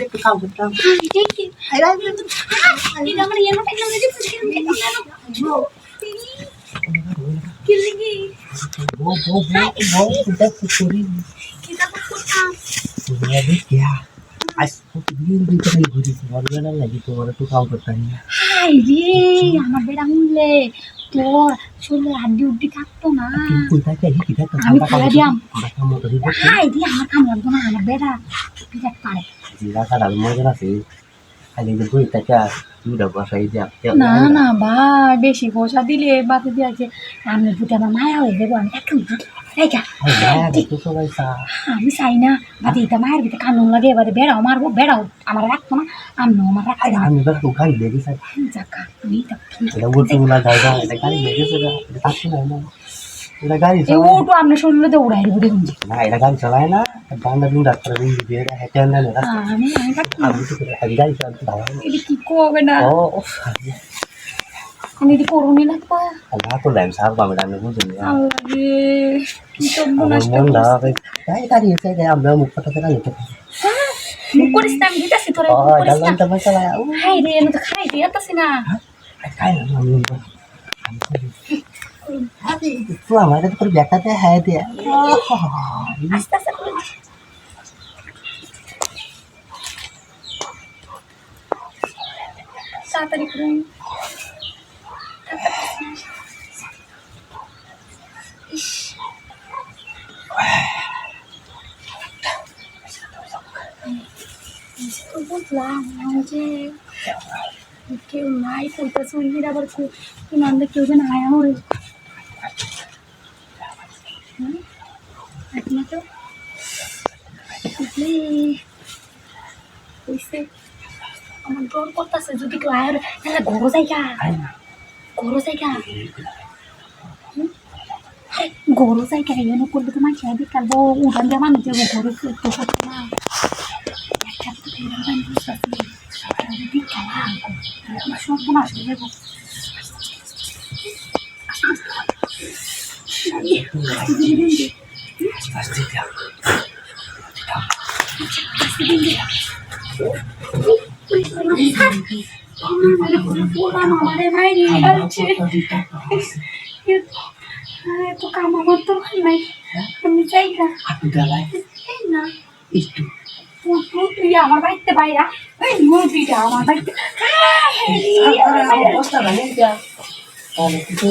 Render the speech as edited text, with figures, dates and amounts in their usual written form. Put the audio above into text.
একটু কাম করতাম আমার বেড়া শুনলে তোর শরীরে হাড্ডি উড্ডি থাকতো না আমি খাইয়া দিয়াম হাই দিয়ে আমার কাম লাগতো না আমার বেড়া বিরাট পারে না না ভাই বেশি পয়সা দিলে বাতে দিয়েছে আমি প্রতি আমার মায়া হয়ে যাবো আমি একদম আমি চাই না বাদে এটা মায়ের ভিতরে কানুন লাগে এবারে বেড়াও মারবো বেড়াও আমার রাখতো না আমি আমার রাখতে যাকা আমি ওটো আপনার শরীরে তো উড়াই দিব দেখুন গাড়ি চালায় না ডাক্তার আমি এটা কি করবে না আমি এটি করুনি লাগবা তো ল্যাম সাহেব আমি রান্না বুঝিনি কি করবো নষ্ট আমরা মুখ পাঠাতে মুখ করিস না আমি দিতেছি তোরা হাই রে আমি তো খাই দিয়ে আসতেছি না আমাদের তোর ব্যাখ্যাতে হ্যাঁ দিয়া আস্তে আস্তে করে তাড়াতাড়ি করে বুঝলাম যে কেউ নাই কইতেছে ওইদিন আবার নামলে কেউ যেন আয়া হরে এখন তো বুঝলে আমার ডর করতেছে যদি কেউ আয়ার তাহলে ঘরো জায়গা গরু জায়গা এনে করলে তো মাঝে আদি কালবো উড়ান দিয়ে মানুষ যাবো গরু তো করতে না সব আসলে যাবো আমাদের ভাই নিয়ে যাচ্ছে তো কাম আমার তো ভাই নাই আমি চাই না না তুই আমার বাড়িতে বাইরা ওই মুরগিটা আমার বাড়িতে অবস্থা ভালো তাহলে কিছু